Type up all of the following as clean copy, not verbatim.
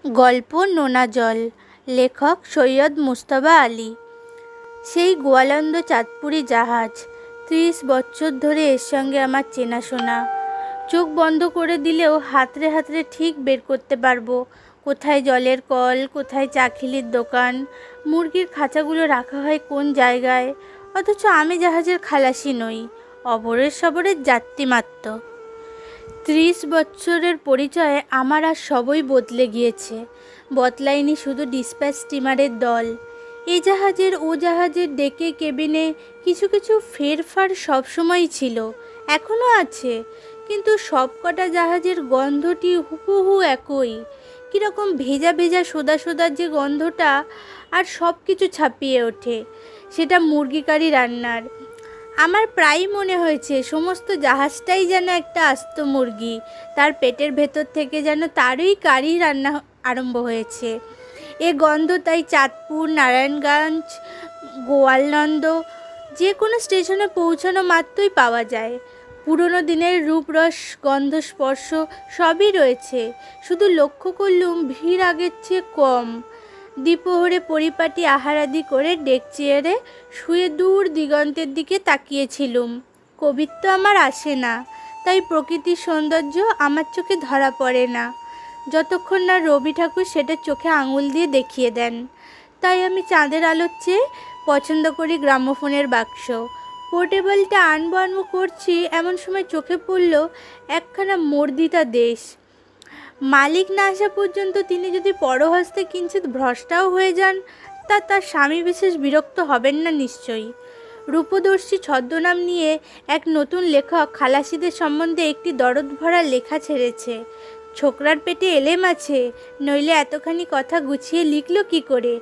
গল্প নোনা জল। লেখক সৈয়দ মুজতবা আলী। সেই গোয়ালন্দ চাঁদপুরি জাহাজ, 30 বছর ধরে এর সঙ্গে আমার চেনাশোনা। চোখ বন্ধ করে দিলেও হাতড়ে হাতড়ে ঠিক বের করতে পারবো কোথায় জলের কল, কোথায় চাখিলির দোকান, মুরগির খাঁচাগুলো রাখা হয় কোন জায়গায়। অথচ আমি জাহাজের খালাসি নই, অবরের সবরের যাত্রী মাত্র। 30 বছরের পরিচয়ে আমার আর সবই বদলে গিয়েছে। বদলায়নি শুধু ডিসপ্যাচ স্টিমারের দল। এই জাহাজের ও জাহাজের ডেকে কেবিনে কিছু কিছু ফেরফার সবসময়ই ছিল, এখনও আছে। কিন্তু সবকটা জাহাজের গন্ধটি হুবহু একই, কীরকম ভেজা ভেজা সোদা সোদা যে গন্ধটা, আর সব কিছু ছাপিয়ে ওঠে সেটা মুরগি কারি রান্নার। আমার প্রায়ই মনে হয়েছে সমস্ত জাহাজটাই যেন একটা আস্ত মুরগি, তার পেটের ভেতর থেকে যেন তারই কারি রান্না আরম্ভ হয়েছে। এ গন্ধ তাই চাঁদপুর, নারায়ণগঞ্জ, গোয়ালন্দ যে কোনো স্টেশনে পৌঁছানো মাত্রই পাওয়া যায়। পুরনো দিনের রূপরস, গন্ধ, স্পর্শ সবই রয়েছে, শুধু লক্ষ্য করলুম ভিড় আগের চেয়ে কম। দ্বিপ্রহরে পরিপাটি আহারাদি করে ডেক চেয়ারে শুয়ে দূর দিগন্তের দিকে তাকিয়েছিলুম। কবিত্ব আমার আসে না, তাই প্রকৃতির সৌন্দর্য আমার চোখে ধরা পড়ে না যতক্ষণ না রবি ঠাকুর সেটা চোখে আঙুল দিয়ে দেখিয়ে দেন। তাই আমি চাঁদের আলোর চেয়ে পছন্দ করি গ্রামোফোনের বাক্স। পোর্টেবলটা আনবো করছি, এমন সময় চোখে পড়ল একখানা মর্দিতা দেশ। মালিক না আসা পর্যন্ত তিনি যদি পরহস্তে কিঞ্চিৎ ভ্রষ্টাও হয়ে যান, তার স্বামী বিশেষ বিরক্ত হবেন না নিশ্চয়ই। রূপদর্শী ছদ্মনাম নিয়ে এক নতুন লেখক খালাসিদের সম্বন্ধে একটি দরদ ভরা লেখা ছেড়েছে। ছোকরার পেটে এলেম আছে, নইলে এতখানি কথা গুছিয়ে লিখলো কি করে?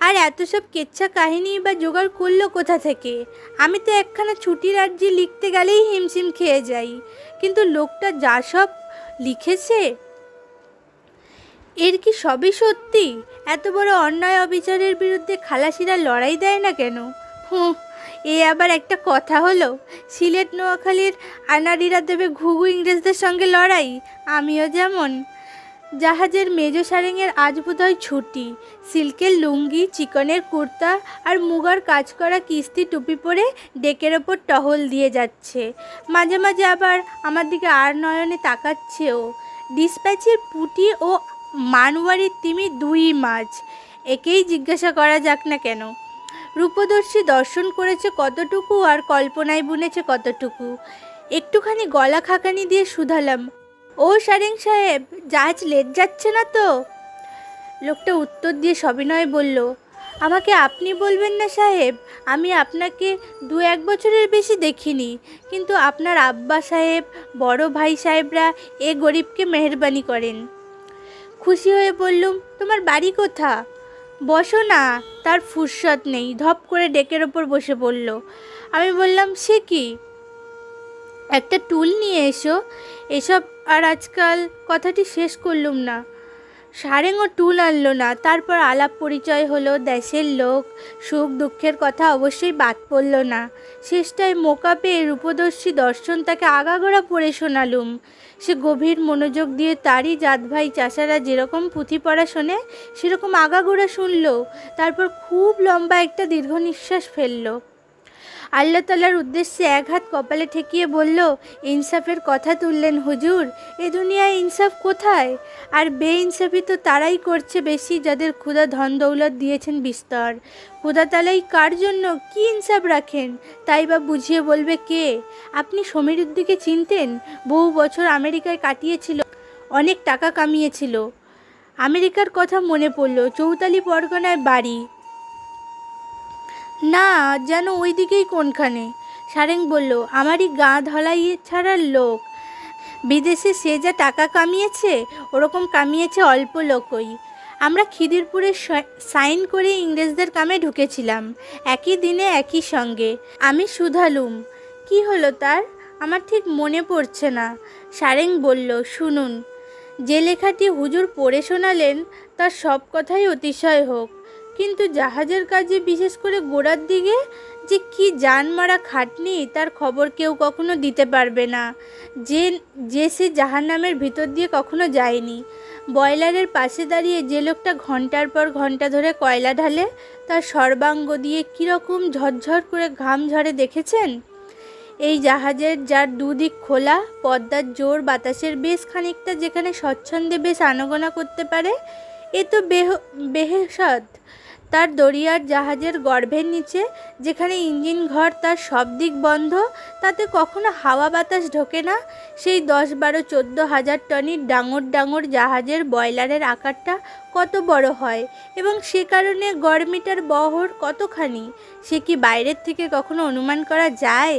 আর এত সব কেচ্ছা কাহিনী বা জোগাড় করলো কোথা থেকে? আমি তো একখানা ছুটির আর্জি লিখতে গেলেই হিমশিম খেয়ে যাই। কিন্তু লোকটা যা সব লিখেছে, এর কি সবই সত্যি? এত বড় অন্যায় অবিচারের বিরুদ্ধে খালাসিরা লড়াই দেয় না কেন? এ আবার একটা কথা হলো? সিলেট নোয়াখালীর আনাড়িরা দেবে ঘুঘু ইংরেজদের সঙ্গে লড়াই, আমিও যেমন। জাহাজের মেজো সারেঙের আজ বোধহয় ছুটি। সিল্কের লুঙ্গি, চিকনের কুর্তা আর মুগার কাজ করা কিস্তি টুপি পরে ডেকের ওপর টহল দিয়ে যাচ্ছে। মাঝে মাঝে আবার আমার দিকে আর নয়নে তাকাচ্ছেও। ডিসপ্যাচের পুটি ও মানওয়ারির তিমি দুই মাছ, একেই জিজ্ঞাসা করা যাক না কেন। রূপদর্শী দর্শন করেছে কতটুকু আর কল্পনায় বুনেছে কতটুকু। একটুখানি গলা খাকানি দিয়ে শুধালাম, ও সারেং সাহেব, জাহাজ লেট যাচ্ছে না তো? লোকটা উত্তর দিয়ে সবিনয়ে বলল, আমাকে আপনি বলবেন না সাহেব, আমি আপনাকে 2-1 বছরের বেশি দেখিনি, কিন্তু আপনার আব্বা সাহেব, বড় ভাই সাহেবরা এ গরিবকে মেহেরবানি করেন। খুশি হয়ে বললুম, তোমার বাড়ি কোথা? বসো না। তার ফুরসত নেই, ধপ করে ডেকের ওপর বসে পড়ল। আমি বললাম, সে কি? একটা টুল নিয়ে এসো। এসব আর আজকাল। কথাটি শেষ করলুম না, সারেংও টুল আনলো না। তারপর আলাপ পরিচয় হলো, দেশের লোক, সুখ দুঃখের কথা অবশ্যই বাদ পড়ল না। শেষটায় মোকা পেয়ে রূপদর্শী দর্শন তাকে আগাগোড়া পড়ে শোনালুম। সে গভীর মনোযোগ দিয়ে তারই জাত ভাই চাষারা যেরকম পুঁথি পড়া শোনে সেরকম আগাগোড়া শুনল। তারপর খুব লম্বা একটা দীর্ঘ নিঃশ্বাস ফেলল। আল্লাহ তাআলার উদ্দেশ্যে এক হাত কপালে ঠেকিয়ে বলল, ইনসাফের কথা তুললেন হুজুর। এ দুনিয়ায় ইনসাফ কোথায়? আর বেইনসাফি তো তারাই করছে বেশি যাদের ক্ষুধা ধন দৌলত দিয়েছেন বিস্তর। খোদা তাআলাই কার জন্য কি ইনসাফ রাখেন তাই বা বুঝিয়ে বলবে কে? আপনি সমীরুদ্দিকে চিনতেন? বহু বছর আমেরিকায় কাটিয়েছিল, অনেক টাকা কামিয়েছিল। আমেরিকার কথা মনে পড়ল। চৌতালি পরগনায় বাড়ি। না, যেন ওই দিকেই কোনখানে। সারেং বলল, আমারই গা ধলাই ছাড়ার লোক। বিদেশে সে যা টাকা কামিয়েছে, ওরকম কামিয়েছে অল্প লোকই। আমরা খিদিরপুরে সাইন করে ইংরেজদের কামে ঢুকেছিলাম, একই দিনে একই সঙ্গে। আমি শুধালুম, কি হলো তার? আমার ঠিক মনে পড়ছে না। সারেং বলল, শুনুন, যে লেখাটি হুজুর পড়ে শোনালেন তার সব কথাই অতিশয় হোক, কিন্তু জাহাজের কাজে বিশেষ করে গোড়ার দিকে যে কি জান মারা খাটনি তার খবর কেউ কখনো দিতে পারবে না, যে সে জাহান্নামের ভিতর দিয়ে কখনো যায়নি। বয়লারের পাশে দাঁড়িয়ে যে লোকটা ঘন্টার পর ঘন্টা ধরে কয়লা ঢালে তার সর্বাঙ্গ দিয়ে কীরকম ঝরঝর করে ঘাম ঝরে দেখেছেন? এই জাহাজের যার দুদিক খোলা, পদ্মার জোর বাতাসের বেশ খানিকটা যেখানে স্বচ্ছন্দে বেশ আনাগোনা করতে পারে, এ তো বেহেশত। তার দরিয়ার জাহাজের গর্ভের নিচে যেখানে ইঞ্জিন ঘর, তার সব দিক বন্ধ, তাতে কখনো হাওয়া বাতাস ঢোকে না, সেই 10-12-14 হাজার টনির ডাঙর ডাঙর জাহাজের বয়লারের আকারটা কত বড় হয় এবং সে কারণে গড়মিটার বহর কতখানি, সে কি বাইরের থেকে কখনো অনুমান করা যায়?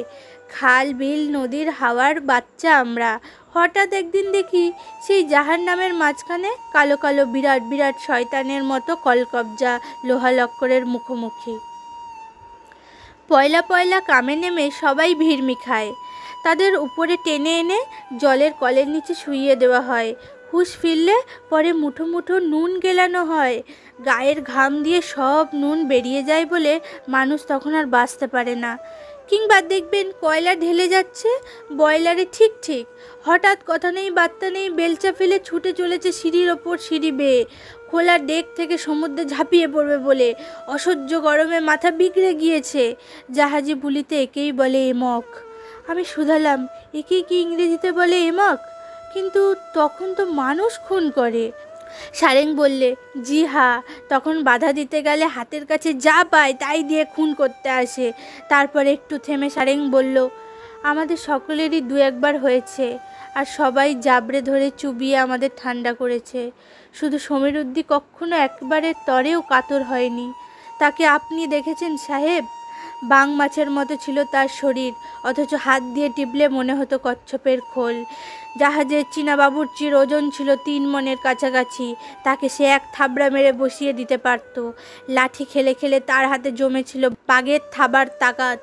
খাল বিল নদীর হাওয়ার বাচ্চা আমরা। হঠাৎ একদিন দেখি সেই জাহান্নামের মাঝখানে কালো কালো বিরাট বিরাট শয়তানের মতো কলকবজা লোহা লক্করের মুখোমুখি। পয়লা পয়লা কামে নেমে সবাই ভিড়মি খায়। তাদের উপরে টেনে এনে জলের কলের নিচে শুইয়ে দেওয়া হয়। হুঁশ ফিরলে পরে মুঠো মুঠো নুন গেলানো হয়। গায়ের ঘাম দিয়ে সব নুন বেরিয়ে যায় বলে মানুষ তখন আর বাঁচতে পারে না। কিংবা দেখবেন কয়লা ঢেলে যাচ্ছে বয়লারে, ঠিক ঠিক হঠাৎ কথা নেই বার্তা নেই বেলচা ফেলে ছুটে চলেছে সিঁড়ির ওপর সিঁড়ি বেয়ে, খোলা ডেক থেকে সমুদ্রে ঝাঁপিয়ে পড়বে বলে। অসহ্য গরমে মাথা বিগড়ে গিয়েছে। জাহাজি বুলিতে একেই বলে এমক। আমি শুধালাম, একেই কি ইংরেজিতে বলে এমক? কিন্তু তখন তো মানুষ খুন করে। সারেং বললে, জি হ্যাঁ, তখন বাধা দিতে গেলে হাতের কাছে যা পায় তাই দিয়ে খুন করতে আসে। তারপর একটু থেমে সারেং বলল, আমাদের সকলেরই 2-1 বার হয়েছে, আর সবাই জাবড়ে ধরে চুবিয়ে আমাদের ঠান্ডা করেছে। শুধু সমীরুদ্দি কখনো একবারের তরেও কাতর হয়নি। তাকে আপনি দেখেছেন সাহেব? বাং মাছের মতো ছিল তার শরীর, অথচ হাত দিয়ে টিপলে মনে হতো কচ্ছপের খোল। জাহাজের চীনা বাবুর্চির ওজন ছিল 3 মণের কাছাকাছি। তাকে সে এক থাবড়া মেরে বসিয়ে দিতে পারত। লাঠি খেলে খেলে তার হাতে জমেছিল বাঘের থাবার তাকাত।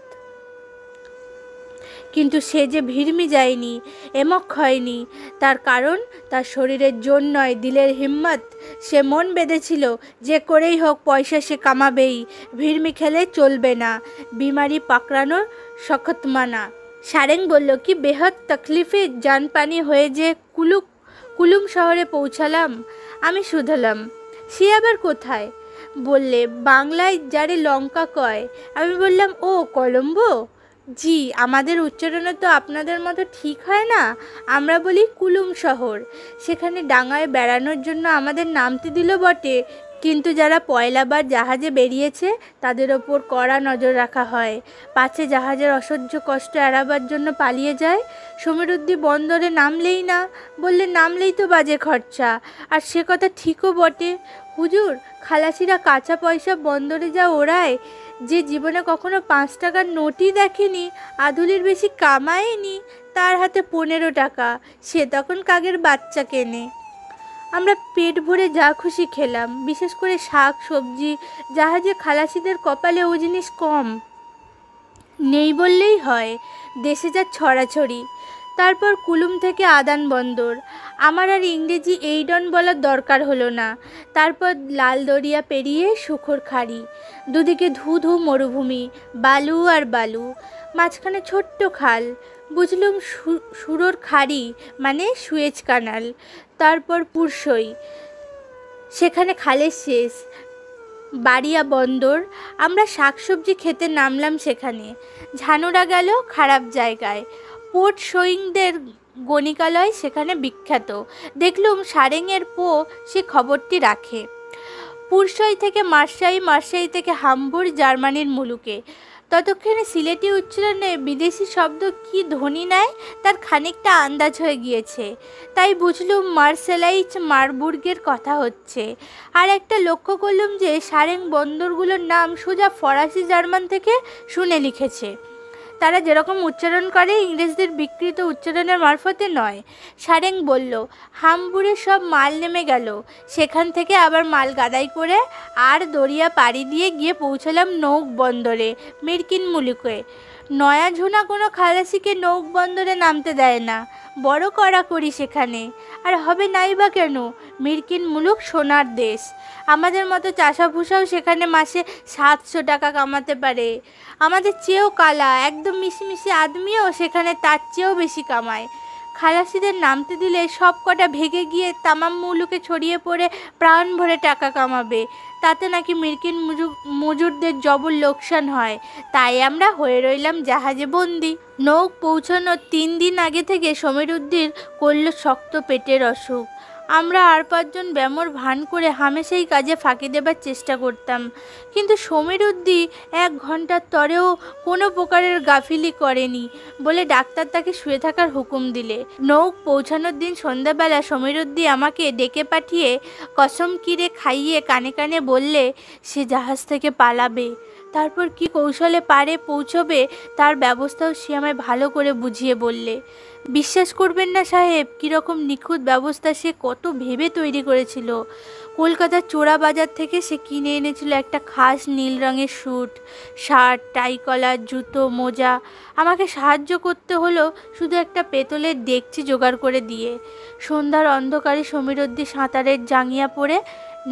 কিন্তু সে যে ভিড়মি যায়নি, এমক হয়নি। তার কারণ তার শরীরের জোর নয়, দিলের হিম্মত। সে মন বেঁধেছিল যে করেই হোক পয়সা সে কামাবেই, ভিড়মি খেলে চলবে না, বিমারি পাকড়ানোর শখত মানা। সারেং বলল, কি বেহদ তকলিফে জানপানি হয়ে যে কুলুম শহরে পৌঁছালাম। আমি শুধালাম, সে আবার কোথায়? বললে, বাংলায় যারে লঙ্কা কয়। আমি বললাম, ও কলম্বো? জি, আমাদের উচ্চারণে তো আপনাদের মতো ঠিক হয় না, আমরা বলি কুলুম শহর। সেখানে ডাঙায় বেড়ানোর জন্য আমাদের নামতে দিল বটে, কিন্তু যারা পয়লাবার জাহাজে বেরিয়েছে তাদের ওপর কড়া নজর রাখা হয়, পাছে জাহাজের অসহ্য কষ্ট এড়াবার জন্য পালিয়ে যায়। সমীরুদ্দি বন্দরে নামলেই না, বললে নামলেই তো বাজে খরচা। আর সে কথা ঠিকও বটে হুজুর, খালাসিরা কাঁচা পয়সা বন্দরে যা ওড়ায়, যে জীবনে কখনো 5 টাকার নোটই দেখেনি, আধুলির বেশি কামায়নি, তার হাতে 15 টাকা, সে তখন কাকের বাচ্চা কেনে। আমরা পেট ভরে যা খুশি খেলাম, বিশেষ করে শাক সবজি। জাহাজে খালাসিদের কপালে ও জিনিস কম নেই বললেই হয়। দেশে যা ছড়াছড়ি। তারপর কুলুম থেকে আদান বন্দর। আমার আর ইংরেজি এইডন বলার দরকার হলো না। তারপর লাল দরিয়া পেরিয়ে সুখোর খাড়ি, দুদিকে ধু ধু মরুভূমি, বালু আর বালু, মাঝখানে ছোট্ট খাল। বুঝলুম সুরোর খাড়ি মানে সুয়েজ কানাল। তারপর পুরসই, সেখানে খালের শেষ, বাড়িয়া বন্দর। আমরা শাকসবজি খেতে নামলাম সেখানে। ঝানুরা গেল খারাপ জায়গায়। পোর্ট সোয়িংদের গণিকালয় সেখানে বিখ্যাত। দেখলুম সারেংয়ের পো সে খবরটি রাখে। পুরসই থেকে মার্শাই, মার্শাই থেকে হামবুর্গ, জার্মানির মুলুকে। ততক্ষণে সিলেটি উচ্চারণে বিদেশি শব্দ কি ধ্বনি নেয় তার খানিকটা আন্দাজ হয়ে গিয়েছে। তাই বুঝলুম মার্সেলাইচ মারবুর্গের কথা হচ্ছে। আর একটা লক্ষ্য করলুম যে সারেং বন্দরগুলোর নাম সোজা ফরাসি জার্মান থেকে শুনে লিখেছে। তারা যেরকম উচ্চারণ করে ইংরেজদের বিকৃত উচ্চারণের মারফতে নয়। সারেং বলল, হামবুরে সব মাল নেমে গেল। সেখান থেকে আবার মাল গাদাই করে আর দরিয়া পাড়ি দিয়ে গিয়ে পৌঁছলাম নৌক বন্দরে, মিরকিন মুলুকে। নয়া ঝুনা কোনো খালাসিকে নৌক বন্দরে নামতে দেয় না, বড় কড়াকড়ি সেখানে। আর হবে নাই বা কেন? মিরকিন মুলুক সোনার দেশ। আমাদের মতো চাষাভুষাও সেখানে মাসে 700 টাকা কামাতে পারে। আমাদের চেয়েও কালা, একদম মিশিমিশি আদমিও সেখানে তার চেয়েও বেশি কামায়। খালাসিদের নামতে দিলে সব কটা ভেগে গিয়ে তামাম মুলুকে ছড়িয়ে পড়ে প্রাণ ভরে টাকা কামাবে, তাতে নাকি মিরকিন মজুরদের জবর লোকসান হয়। তাই আমরা হয়ে রইলাম জাহাজে বন্দি। নৌক পৌঁছানোর 3 দিন আগে থেকে সমীরুদ্দির করল শক্ত পেটের অসুখ। আমরা আর 5 জন ব্যামোর ভান করে হামেশাই কাজে ফাঁকি দেবার চেষ্টা করতাম, কিন্তু সমীরুদ্দি 1 ঘন্টার তরেও কোনো প্রকারের গাফিলি করেনি বলে ডাক্তার তাকে শুয়ে থাকার হুকুম দিলে। নৌক পৌঁছানোর দিন সন্ধ্যাবেলা সমীরুদ্দি আমাকে ডেকে পাঠিয়ে কসম কিরে খাইয়ে কানে কানে বললে সে জাহাজ থেকে পালাবে, তারপর কি কৌশলে পারে পৌঁছবে তার ব্যবস্থাও সে আমায় ভালো করে বুঝিয়ে বললে। বিশ্বাস করবেন না সাহেব, কীরকম নিখুঁত ব্যবস্থা সে কত ভেবে তৈরি করেছিল। কলকাতার চোরা বাজার থেকে সে কিনে এনেছিল একটা খাস নীল রঙের স্যুট, শার্ট, টাই কলার, জুতো, মোজা। আমাকে সাহায্য করতে হলো শুধু একটা পেতলের ডেকচি জোগাড় করে দিয়ে। সন্ধ্যার অন্ধকারে সমীরুদ্দি সাঁতারের জাঙ্গিয়া পরে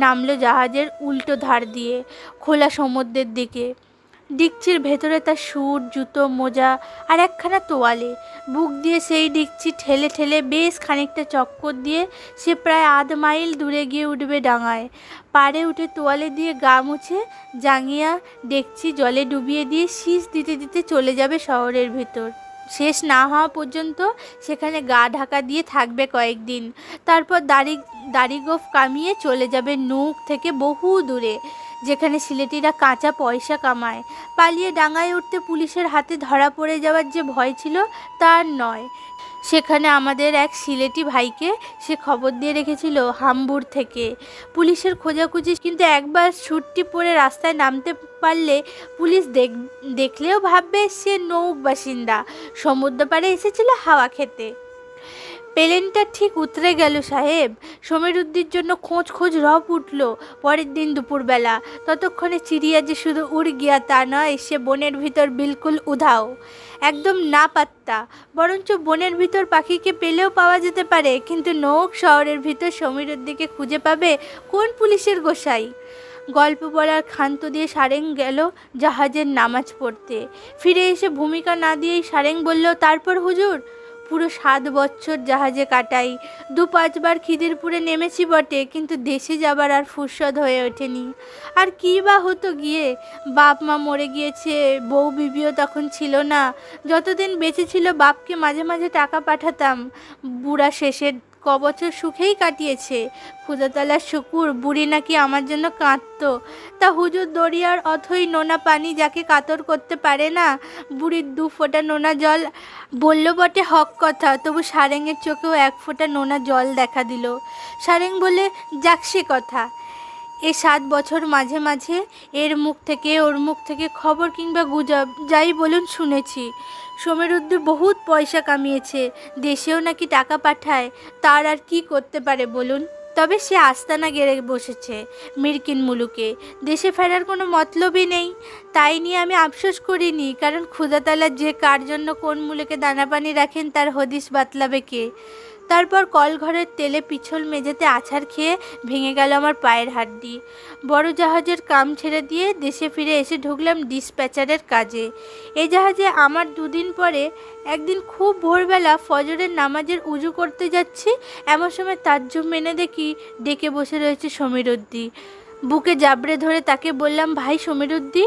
নামলো জাহাজের উল্টো ধার দিয়ে খোলা সমুদ্রের দিকে। ডিকচির ভেতরে তার স্যুট, জুতো, মোজা আর একখানা তোয়ালে। বুক দিয়ে সেই ডিকচি ঠেলে ঠেলে বেশ খানিকটা চক্কর দিয়ে সে প্রায় 1/2 মাইল দূরে গিয়ে উঠবে ডাঙায়। পাড়ে উঠে তোয়ালে দিয়ে গা মুছে জাঙ্গিয়া ডেকচি জলে ডুবিয়ে দিয়ে শীষ দিতে দিতে চলে যাবে শহরের ভিতর। শেষ না হওয়া পর্যন্ত সেখানে গা ঢাকা দিয়ে থাকবে কয়েকদিন। তারপর দাড়ি গোঁফ কামিয়ে চলে যাবে নৌক থেকে বহু দূরে, যেখানে সিলেটিরা কাঁচা পয়সা কামায়। পালিয়ে ডাঙায় উঠতে পুলিশের হাতে ধরা পড়ে যাওয়ার যে ভয় ছিল তার নয়। সেখানে আমাদের এক সিলেটি ভাইকে সে খবর দিয়ে রেখেছিল হামবুর থেকে। পুলিশের খোঁজাখুঁজি, কিন্তু একবার ছুট্টি পরে রাস্তায় নামতে পারলে পুলিশ দেখলেও ভাববে সে নৌক বাসিন্দা, সমুদ্র পাড়ে এসেছিল হাওয়া খেতে। প্লেনটা ঠিক উতরে গেল সাহেব। সমীরুদ্দির জন্য খোঁজ রব উঠল পরের দিন দুপুরবেলা। ততক্ষণে চিড়িয়া যে শুধু উড় গিয়া তা নয়, সে বনের ভিতর বিলকুল উধাও, একদম না পাত্তা। বরঞ্চ বনের ভিতর পাখিকে পেলেও পাওয়া যেতে পারে, কিন্তু নৌক শহরের ভিতর সমীরুদ্দিকে খুঁজে পাবে কোন পুলিশের গোসাই? গল্প বলার ক্ষান্ত দিয়ে সারেং গেল জাহাজের নামাজ পড়তে। ফিরে এসে ভূমিকা না দিয়েই সারেং বলল, তারপর হুজুর? পুরো 7 বছর জাহাজে কাটাই। 2-5 বার খিদিরপুরে নেমেছি বটে, কিন্তু দেশে যাবার আর ফুরসত হয়ে ওঠেনি। আর কী বা হতো গিয়ে? বাপ মা মরে গিয়েছে, বউ বিবিও তখন ছিল না। যতদিন বেঁচে ছিল বাপকে মাঝে মাঝে টাকা পাঠাতাম। বুড়া শেষের বছর সুখেই কাটিয়েছে। ক্ষুদাতলার শুকুর, বুড়ি নাকি আমার জন্য কাঁদত। তা হুজুর দরিয়ার অথই নোনা পানি যাকে কাতর করতে পারে না, বুড়ির 2 ফোঁটা নোনা জল বলল বটে হক কথা, তবু সারেংয়ের চোখেও 1 ফোঁটা নোনা জল দেখা দিল। সারেং বলে, যাক সে কথা। এ 7 বছর মাঝে মাঝে এর মুখ থেকে ওর মুখ থেকে খবর কিংবা গুজব যাই বলুন শুনেছি। সমীরুদ্দি বহুত পয়সা কামিয়েছে, দেশেও নাকি টাকা পাঠায়। তার আর কি করতে পারে বলুন? তবে সে আস্তানা গেড়ে বসেছে মিরকিন মুলুকে, দেশে ফেরার কোনো মতলবই নেই। তাই নিয়ে আমি আফসোস করিনি, কারণ ক্ষুধাতালা যে কার জন্য কোন মুলুকে দানা পানি রাখেন তার হদিস বাতলাবে কে? তারপর কলঘরের তেলে পিছল মেঝেতে আছাড় খেয়ে ভেঙে গেল আমার পায়ের হাড্ডি। বড় জাহাজের কাম ছেড়ে দিয়ে দেশে ফিরে এসে ঢুকলাম ডিসপ্যাচারের কাজে। এই জাহাজে আমার 2 দিন পরে একদিন খুব ভোরবেলা ফজরের নামাজের উজু করতে যাচ্ছি, এমন সময় তাজ্জুব মেনে দেখি ডেকে বসে রয়েছে সমীরুদ্দি। বুকে জাবড়ে ধরে তাকে বললাম, ভাই সমীরুদ্দি।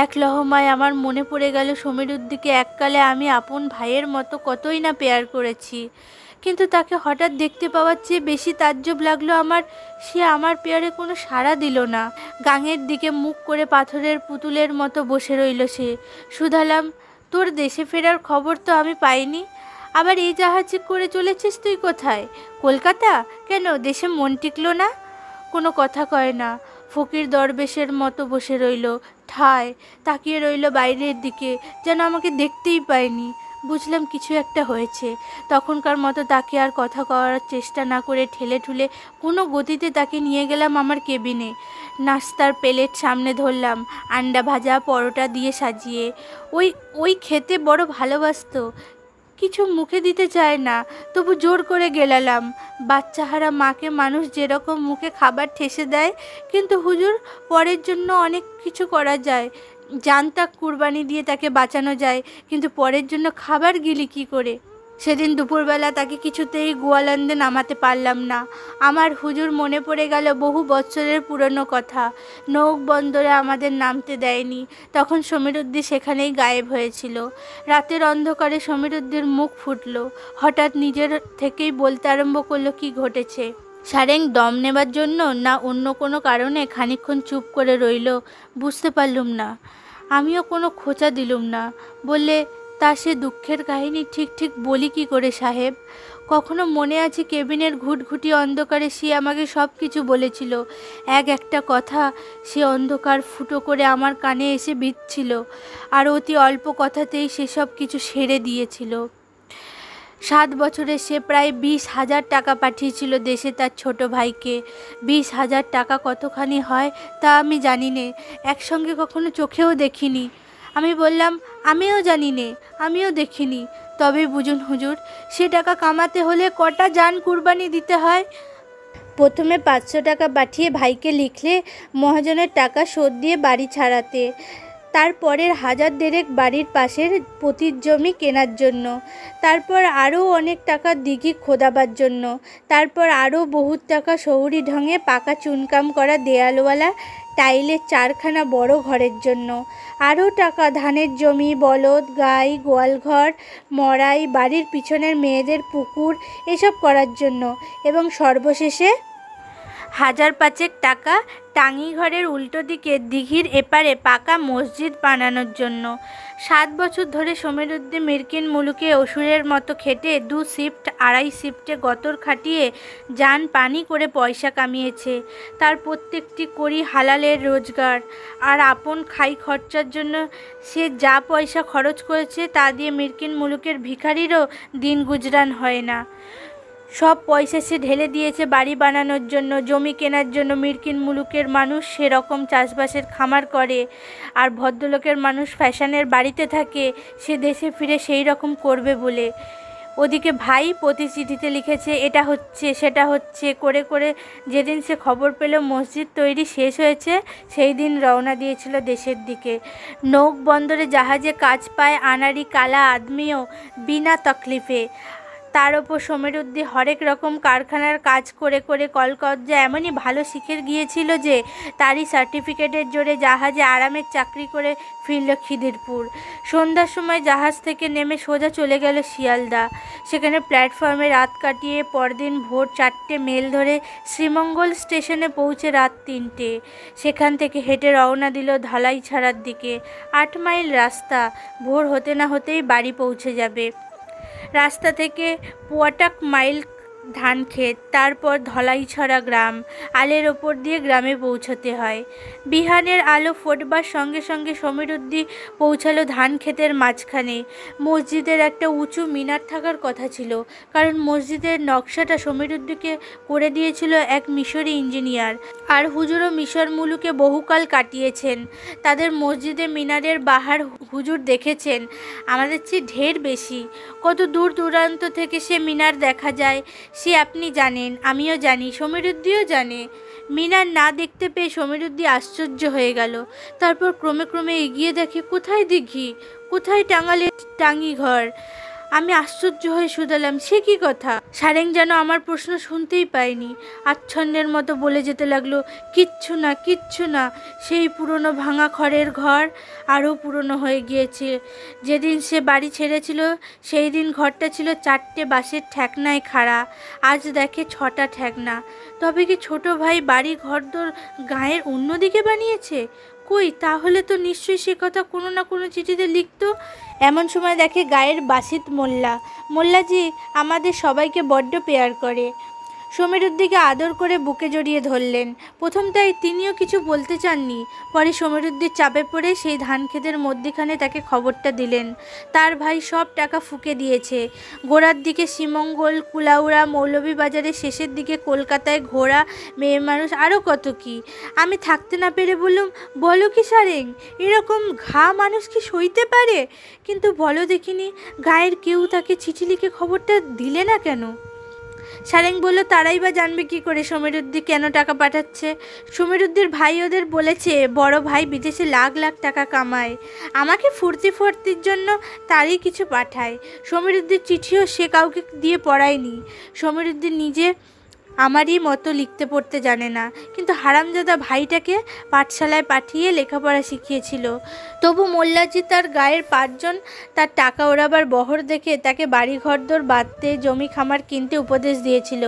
এক লহমায় আমার মনে পড়ে গেল সমীরুদ্দিকে এককালে আমি আপন ভাইয়ের মতো কতই না পেয়ার করেছি, কিন্তু তাকে হঠাৎ দেখতে পাওয়ার চেয়ে বেশি তাজ্জব লাগলো আমার, সে আমার পেয়ারে কোনো সাড়া দিল না। গাঙের দিকে মুখ করে পাথরের পুতুলের মতো বসে রইল সে। শুধালাম, তোর দেশে ফেরার খবর তো আমি পাইনি। আবার এই জাহাজে করে চলেছিস তুই কোথায়? কলকাতা? কেন, দেশে মন টিকলো না? কোনো কথা কয় না, ফকির দরবেশের মতো বসে রইল ঠায়, তাকিয়ে রইল বাইরের দিকে, যেন আমাকে দেখতেই পায়নি। বুঝলাম কিছু একটা হয়েছে। তখনকার মতো তাকে আর কথা করার চেষ্টা না করে ঠেলে ঠুলে কোনো গতিতে তাকে নিয়ে গেলাম আমার কেবিনে। নাস্তার প্লেট সামনে ধরলাম, আন্ডা ভাজা পরোটা দিয়ে সাজিয়ে। ওই খেতে বড় ভালোবাসতো। কিছু মুখে দিতে চায় না, তবু জোর করে গেলালাম। বাচ্চাহারা মাকে মানুষ যেরকম মুখে খাবার ঠেসে দেয়, কিন্তু হুজুর পরের জন্য অনেক কিছু করা যায়। জানতাক কুরবানি দিয়ে তাকে বাঁচানো যায়, কিন্তু পরের জন্য খাবার গিলি কি করে? সেদিন দুপুরবেলা তাকে কিছুতেই গোয়ালন্দে নামাতে পারলাম না। আমার হুজুর মনে পড়ে গেল বহু বছরের পুরনো কথা। নৌক বন্দরে আমাদের নামতে দেয়নি, তখন সমীরুদ্দি সেখানেই গায়েব হয়েছিল। রাতের অন্ধকারে সমীরুদ্দির মুখ ফুটল, হঠাৎ নিজের থেকেই বলতে আরম্ভ করলো কি ঘটেছে। সারেং দম নেবার জন্য না অন্য কোনো কারণে খানিকক্ষণ চুপ করে রইল, বুঝতে পারলুম না। আমিও কোনো খোঁচা দিলুম না। বললে, তা সে দুঃখের কাহিনী ঠিক ঠিক বলি কি করে সাহেব? কখনো মনে আছে কেবিনের ঘুটঘুটি অন্ধকারে সে আমাকে সব কিছু বলেছিল। একটা কথা সে অন্ধকার ফুটো করে আমার কানে এসে বিঁধছিল, আর অতি অল্প কথাতেই সেসব কিছু সেরে দিয়েছিল। 7 বছরে সে প্রায় 20,000 টাকা পাঠিয়েছিল দেশে তার ছোট ভাইকে। 20,000 টাকা কতখানি হয় তা আমি জানি নে, একসঙ্গে কখনো চোখেও দেখিনি। আমি বললাম, আমিও জানি নে, আমিও দেখিনি। তবে বুঝুন হুজুর, সে টাকা কামাতে হলে কটা জান কুরবানি দিতে হয়। প্রথমে 500 টাকা পাঠিয়ে ভাইকে লিখলে মহাজনের টাকা শোধ দিয়ে বাড়ি ছাড়াতে, তারপরের 1,000 বাড়ির পাশের পতির জমি কেনার জন্য, তারপর আরও অনেক টাকা দিঘি খোদাবার জন্য, তারপর আরও বহুত টাকা শহুরি ঢঙে পাকা চুনকাম করা দেয়ালওয়ালা টাইলের 4খানা বড় ঘরের জন্য, আরও টাকা ধানের জমি, বলদ, গাই, গোয়ালঘর, মড়াই, বাড়ির পিছনের মেয়েদের পুকুর এসব করার জন্য, এবং সর্বশেষে 1,000 টাকা টাঙি ঘরের উল্টো দিকে দিঘির এপারে পাকা মসজিদ বানানোর জন্য। 7 বছর ধরে সমীরুদ্দি মিরকিন মুলুকে অসুরের মতো খেটে 2 শিফট 2.5 শিফটে গতর খাটিয়ে জান পানি করে পয়সা কামিয়েছে। তার প্রত্যেকটি কড়ি হালালের রোজগার, আর আপন খাই খরচার জন্য সে যা পয়সা খরচ করেছে তা দিয়ে মিরকিন মুলুকের ভিখারিরও দিন গুজরান হয় না। সব পয়সা সে ঢেলে দিয়েছে বাড়ি বানানোর জন্য, জমি কেনার জন্য। মিরকিন মুলুকের মানুষ সেরকম চাষবাসের খামার করে, আর ভদ্রলোকের মানুষ ফ্যাশনের বাড়িতে থাকে, সে দেশে ফিরে সেই রকম করবে বলে। ওদিকে ভাই প্রতি চিঠিতে লিখেছে এটা হচ্ছে সেটা হচ্ছে করে করে যেদিন সে খবর পেল মসজিদ তৈরি শেষ হয়েছে, সেই দিন রওনা দিয়েছিল দেশের দিকে। নৌক বন্দরে জাহাজে কাজ পায় আনাড়ি কালা আদমিও বিনা তকলিফে। তার ওপর সমীরুদ্দি হরেক রকম কারখানার কাজ করে করে কলকজ্জা এমনই ভালো শিখে গিয়েছিল যে তারই সার্টিফিকেটের জোরে জাহাজে আরামের চাকরি করে ফিরল খিদিরপুর। সন্ধ্যার সময় জাহাজ থেকে নেমে সোজা চলে গেল শিয়ালদা। সেখানে প্ল্যাটফর্মে রাত কাটিয়ে পরদিন ভোর 4টে মেল ধরে শ্রীমঙ্গল স্টেশনে পৌঁছে রাত 3টে। সেখান থেকে হেঁটে রওনা দিল ধলাই ছাড়ার দিকে। 8 মাইল রাস্তা, ভোর হতে না হতেই বাড়ি পৌঁছে যাবে। রাস্তা থেকে 1.25 মাইল ধান ক্ষেত, তারপর ধলাইছড়া গ্রাম, আলের ওপর দিয়ে গ্রামে পৌঁছতে হয়। বিহানের আলো ফোটবার সঙ্গে সঙ্গে সমীরুদ্দি পৌঁছালো ধান ক্ষেতের মাঝখানে। মসজিদের একটা উঁচু মিনার থাকার কথা ছিল, কারণ মসজিদের নকশাটা সমীরুদ্দিকে করে দিয়েছিল এক মিশরি ইঞ্জিনিয়ার, আর হুজুরও মিশর মুলুকে বহুকাল কাটিয়েছেন। তাদের মসজিদে মিনারের বাহার হুজুর দেখেছেন আমাদের চেয়ে ঢের বেশি। কত দূর দূরান্ত থেকে সে মিনার দেখা যায় সে আপনি জানেন, আমিও জানি, সমীরুদ্দিও জানে। মিনার না দেখতে পেয়ে সমীরুদ্দি আশ্চর্য হয়ে গেল। তারপর ক্রমে ক্রমে এগিয়ে দেখে কোথায় দিঘি, কোথায় টাঙালে টাঙি ঘর। আমি আশ্চর্য হয়ে শুধালাম, সে কি কথা? সারেং যেন আমার প্রশ্ন শুনতেই পায়নি, আচ্ছন্নের মতো বলে যেতে লাগলো, কিচ্ছু না, কিচ্ছু না। সেই পুরনো ভাঙা খড়ের ঘর আরও পুরনো হয়ে গিয়েছে। যেদিন সে বাড়ি ছেড়েছিল সেই দিন ঘরটা ছিল 4টে বাঁশের ঠেকনায় খাড়া, আজ দেখে 6টা ঠেকনা। তবে কি ছোট ভাই বাড়ি ঘরদোর গাঁয়ের অন্যদিকে বানিয়েছে? কই, তাহলে তো নিশ্চয়ই সে কথা কোনো না কোনো চিঠিতে লিখত। এমন সময় দেখে গায়ের বাসিত মোল্লা। মোল্লাজি আমাদের সবাইকে বড্ড পেয়ার করে। সমীরুদ্দিকে আদর করে বুকে জড়িয়ে ধরলেন। প্রথম তাই তিনিও কিছু বলতে চাননি, পরে সমীরুদ্দির চাপে পড়ে সেই ধান ক্ষেতের মধ্যিখানে তাকে খবরটা দিলেন তার ভাই সব টাকা ফুঁকে দিয়েছে। গোড়ার দিকে শ্রীমঙ্গল, কুলাউড়া, মৌলভীবাজারের শেষের দিকে কলকাতায় ঘোড়া, মেয়ে মানুষ, আরও কত কি। আমি থাকতে না পেরে বললুম, বলো কি সারেং, এরকম ঘা মানুষ কি সইতে পারে? কিন্তু বলো দেখিনি, গায়ের কেউ তাকে চিঠি লিখে খবরটা দিলে না কেন? সারেং বলল, তারাই বা জানবে কি করে সমীরুদ্দি কেন টাকা পাঠাচ্ছে? সমীরুদ্দির ভাই ওদের বলেছে বড় ভাই বিদেশে লাখ লাখ টাকা কামায়, আমাকে ফুর্তির জন্য তারই কিছু পাঠায়। সমীরুদ্দির চিঠিও সে কাউকে দিয়ে পড়ায়নি। সমীরুদ্দি নিজে আমারই মতো লিখতে পড়তে জানে না, কিন্তু হারামজাদা ভাইটাকে পাঠশালায় পাঠিয়ে লেখাপড়া শিখিয়েছিল। তবু মোল্লাজি তার গায়ের 5 জন তার টাকা ওড়াবার বহর দেখে তাকে বাড়ি ঘরদোর বাঁধতে, জমি খামার কিনতে উপদেশ দিয়েছিল।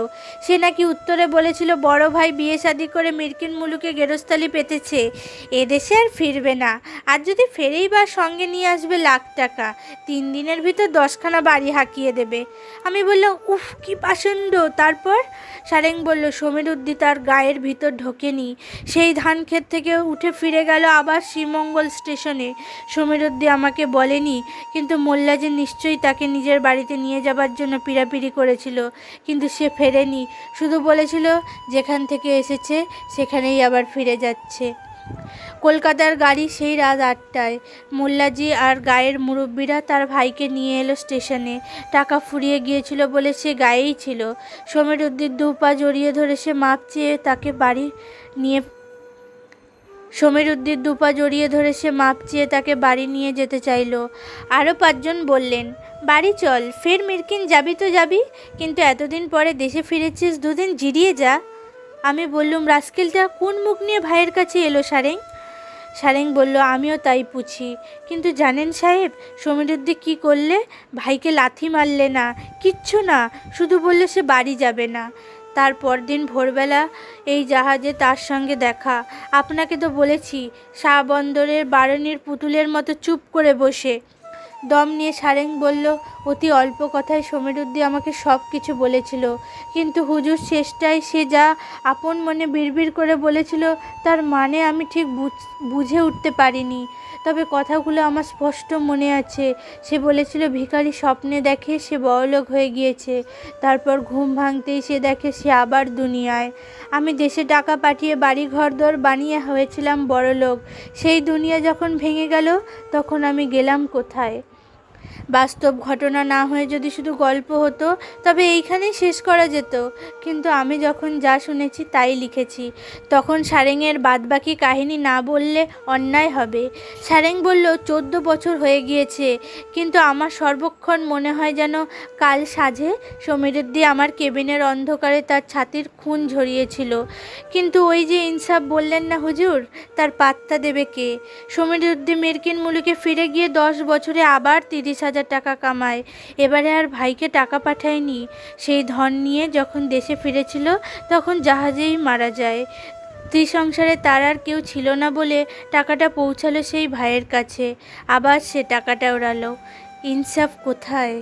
সে নাকি উত্তরে বলেছিল, বড় ভাই বিয়ে শাদি করে মিরকিন মুলুকে গেরস্তালি পেতেছে, এদেশে আর ফিরবে না, আর যদি ফেরেই বা সঙ্গে নিয়ে আসবে লাখ টাকা, 3 দিনের ভিতর 10খানা বাড়ি হাঁকিয়ে দেবে। আমি বললাম, উফ কি পাষণ্ড। তারপর সারেং বলল, সমীরুদ্দি তার গায়ের ভিতর ঢোকেনি, সেই ধান ক্ষেত থেকে উঠে ফিরে গেল আবার শ্রীমঙ্গল স্টেশনে। সমীরুদ্দি আমাকে বলেনি, কিন্তু মোল্লাজি নিশ্চয়ই তাকে নিজের বাড়িতে নিয়ে যাবার জন্য পিড়াপিড়ি করেছিল, কিন্তু সে ফেরেনি, শুধু বলেছিল যেখান থেকে এসেছে সেখানেই আবার ফিরে যাচ্ছে। কলকাতার গাড়ি সেই রাত 8টায়। মোল্লাজি আর গায়ের মুরব্বীরা তার ভাইকে নিয়ে এলো স্টেশনে। টাকা ফুরিয়ে গিয়েছিল বলে সে গায়েই ছিল। সমীরুদ্দির 2 পা জড়িয়ে ধরে সে মাপ চেয়ে তাকে বাড়ি নিয়ে যেতে চাইল। আরও 5 জন বললেন, বাড়ি চল, ফের মিরকিন যাবি তো যাবি, কিন্তু এতদিন পরে দেশে ফিরেছিস, 2 দিন জিরিয়ে যা। আমি বললুম, রাস্কেলটা কোন মুখ নিয়ে ভাইয়ের কাছে এলো সারেং? সারেং বলল, আমিও তাই পুছি, কিন্তু জানেন সাহেব সমীরুদ্দি কী করলে? ভাইকে লাথি মারলে না, কিচ্ছু না, শুধু বললে সে বাড়ি যাবে না। তার পরদিন ভোরবেলা এই জাহাজে তার সঙ্গে দেখা। আপনাকে তো বলেছি, শাহ বন্দরের বারণীর পুতুলের মতো চুপ করে বসে। দম নিয়ে সারেং বলল, অতি অল্প কথায় সমীরুদ্দি আমাকে সব কিছু বলেছিল, কিন্তু হুজুর শেষটায় সে যা আপন মনে বিড়বিড় করে বলেছিল তার মানে আমি ঠিক বুঝে উঠতে পারিনি, তবে কথাগুলো আমার স্পষ্ট মনে আছে। সে বলেছিল ভিখারি স্বপ্নে দেখে সে বড়লোক হয়ে গিয়েছে, তারপর ঘুম ভাঙতেই সে দেখে সে আবার দুনিয়ায়। আমি দেশে টাকা পাঠিয়ে বাড়ি ঘরদোর বানিয়ে হয়েছিলাম বড়লোক, সেই দুনিয়া যখন ভেঙে গেল তখন আমি গেলাম কোথায়? বাস্তব ঘটনা না হয়ে যদি শুধু গল্প হতো তবে এইখানেই শেষ করা যেত, কিন্তু আমি যখন যা শুনেছি তাই লিখেছি। তখন সারেংয়ের বাদবাকি কাহিনী না বললে অন্যায় হবে। সারেং বলল, 14 বছর হয়ে গিয়েছে, কিন্তু আমার সর্বক্ষণ মনে হয় যেন কাল সাঁঝে সমীরুদ্দি আমার কেবিনের অন্ধকারে তার ছাতির খুন ঝরিয়েছিল। কিন্তু ওই যে ইনসাফ বললেন না হুজুর, তার পাত্তা দেবে কে? সমীরুদ্দি মিরকিন মুলুকে ফিরে গিয়ে 10 বছরে আবার 30,000 টাকা কামায়। এবারে আর ভাইকে টাকা পাঠায়নি। সেই ধন নিয়ে যখন দেশে ফিরেছিল তখন জাহাজেই মারা যায়। ত্রিসংসারে তার আর কেউ ছিল না বলে টাকাটা পৌঁছালো সেই ভাইয়ের কাছে, আবার সে টাকাটা ওড়ালো। ইনসাফ কোথায়?